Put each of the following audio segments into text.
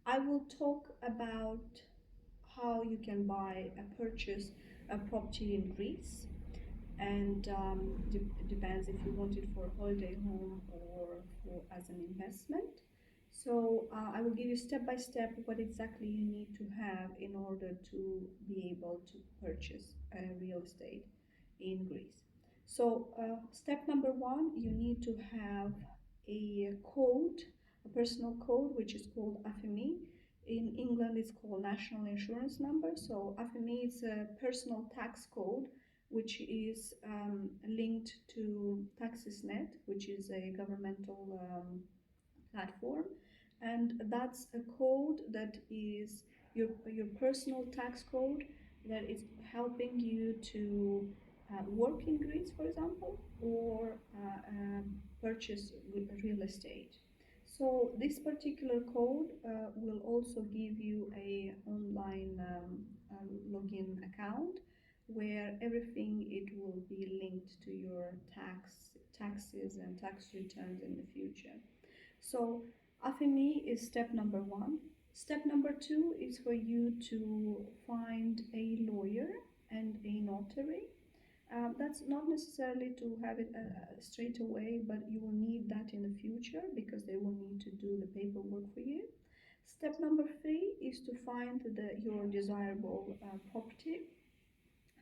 I will talk about how you can purchase a property in Greece, and depends if you want it for a holiday home or for as an investment. So I will give you step by step what exactly you need to have in order to be able to purchase real estate in Greece. So step number one, you need to have a code, a personal code, which is called AFMI. In England, it's called National Insurance Number. So AFMI is a personal tax code which is linked to TaxisNet, which is a governmental platform. And that's a code that is your personal tax code that is helping you to work in Greece, for example, or purchase real estate. So this particular code will also give you a online login account where everything it will be linked to your taxes and tax returns in the future. So AFMI is step number one. Step number two is for you to find a lawyer and a notary. That's not necessarily to have it straight away, but you will need that in the future because they will need to do the paperwork for you. Step number three is to find your desirable property.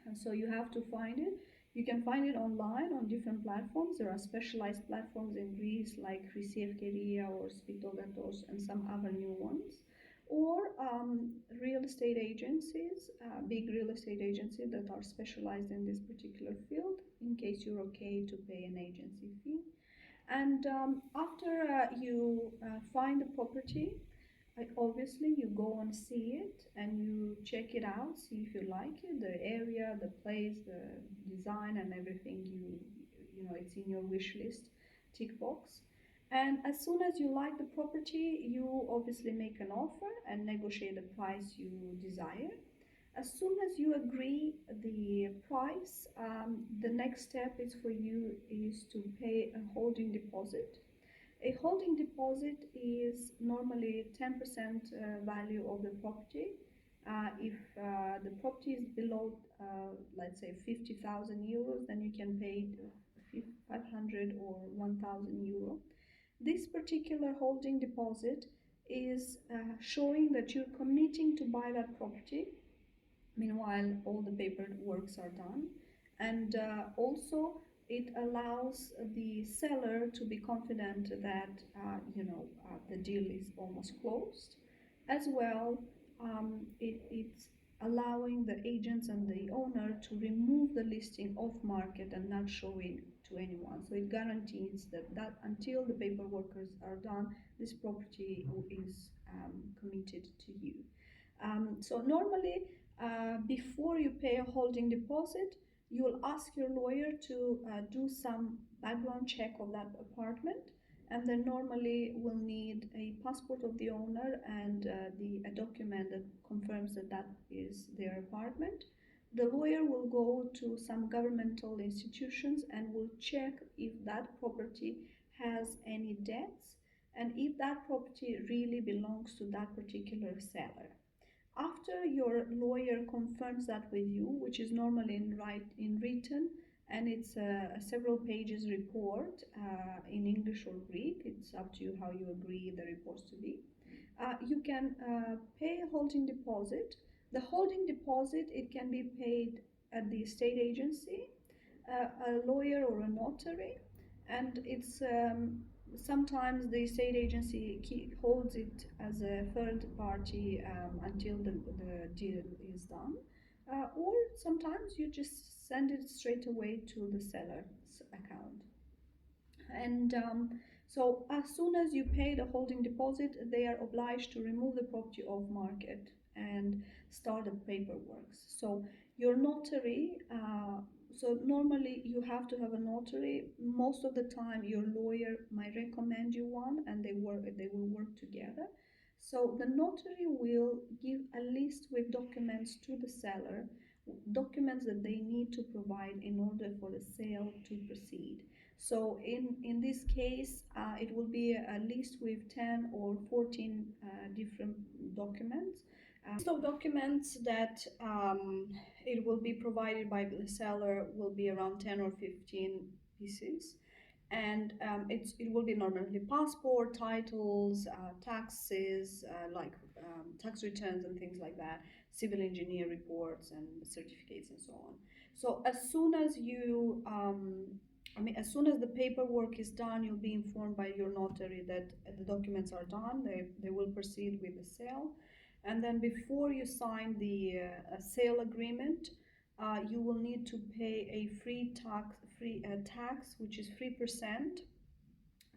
And so you have to find it. You can find it online on different platforms. There are specialized platforms in Greece like Χρυσή or Spitogatos and some other new ones. Or real estate agencies, big real estate agencies that are specialized in this particular field, in case you're okay to pay an agency fee. And after you find the property, obviously you go and see it and you check it out, see if you like it, the area, the place, the design, and everything. You know it's in your wish list tick box. And as soon as you like the property, you obviously make an offer and negotiate the price you desire. As soon as you agree the price, the next step is for you is to pay a holding deposit. A holding deposit is normally 10% value of the property. If the property is below, let's say, 50,000 euros, then you can pay 500 or 1,000 euro. This particular holding deposit is showing that you're committing to buy that property. Meanwhile, all the paperwork are done, and also it allows the seller to be confident that the deal is almost closed. As well, it's allowing the agents and the owner to remove the listing off market and not show it to anyone. So it guarantees that until the paperwork are done, this property is committed to you. So normally, before you pay a holding deposit, you will ask your lawyer to do some background check of that apartment, and then normally will need a passport of the owner and a document that confirms that that is their apartment. The lawyer will go to some governmental institutions and will check if that property has any debts and if that property really belongs to that particular seller. After your lawyer confirms that with you, which is normally in written, and it's a several pages report in English or Greek, it's up to you how you agree the reports to be. You can pay a holding deposit. The holding deposit, it can be paid at the estate agency, a lawyer or a notary, and it's sometimes the estate agency holds it as a third party until the deal is done, or sometimes you just send it straight away to the seller's account. And so as soon as you pay the holding deposit, they are obliged to remove the property off market and start the paperwork. So your notary, so normally you have to have a notary. Most of the time your lawyer might recommend you one and they will work together. So the notary will give a list with documents to the seller, documents that they need to provide in order for the sale to proceed. So in this case, it will be a list with 10 or 14 different documents. List of documents that it will be provided by the seller will be around 10 or 15 pieces, and it will be normally passport, titles, taxes, like tax returns and things like that, civil engineer reports and certificates and so on. So as soon as you as soon as the paperwork is done, you'll be informed by your notary that the documents are done. They will proceed with the sale. And then before you sign the sale agreement, you will need to pay a free tax, which is 3%,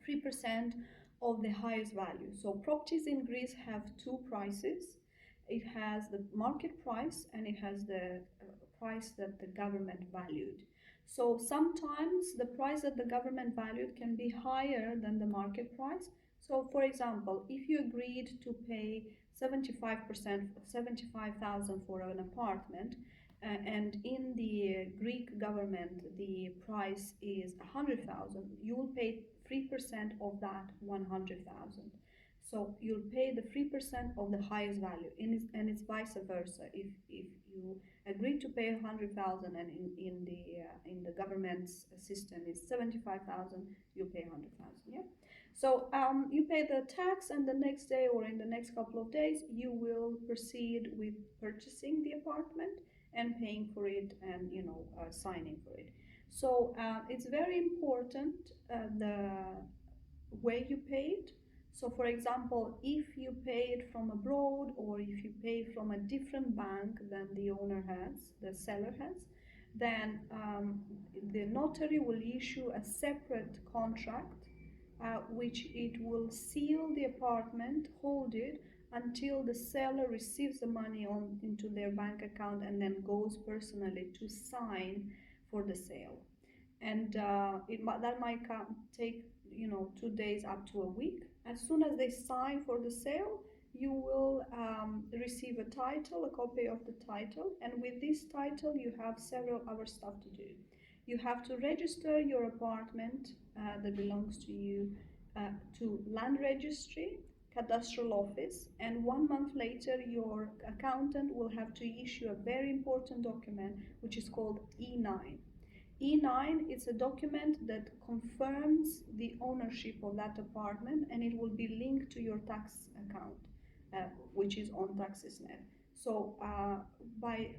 3% of the highest value. So properties in Greece have two prices. It has the market price and it has the price that the government valued. So sometimes the price that the government valued can be higher than the market price. So for example, if you agreed to pay 75%, 75,000 for an apartment, and in the Greek government the price is 100,000, you will pay 3% of that 100,000. So you'll pay the 3% of the highest value, and it's vice versa. If you agree to pay 100,000 and in the government's system is 75,000, you pay 100,000. Yeah. So you pay the tax, and the next day or in the next couple of days, you will proceed with purchasing the apartment and paying for it, and signing for it. So it's very important the way you pay it. So for example, if you pay it from abroad or if you pay from a different bank than the owner has, the seller has, then the notary will issue a separate contract which it will seal the apartment, hold it until the seller receives the money into their bank account and then goes personally to sign for the sale. And that might take 2 days up to a week. As soon as they sign for the sale, you will receive a title, a copy of the title, and with this title you have several other stuff to do. You have to register your apartment that belongs to you to land registry, cadastral office, and 1 month later your accountant will have to issue a very important document which is called E9. E9 is a document that confirms the ownership of that apartment, and it will be linked to your tax account, which is on Taxisnet. So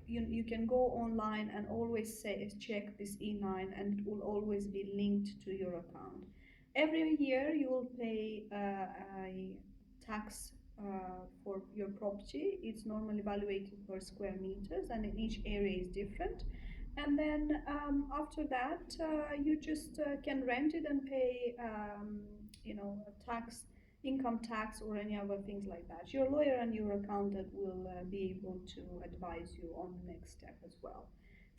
you can go online and always check this E9, and it will always be linked to your account. Every year you will pay a tax for your property. It's normally evaluated per square meters, and in each area is different. And then after that, you just can rent it and pay, a tax, income tax, or any other things like that. Your lawyer and your accountant will be able to advise you on the next step as well.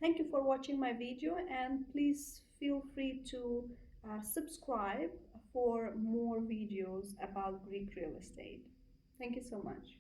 Thank you for watching my video, and please feel free to subscribe for more videos about Greek real estate. Thank you so much.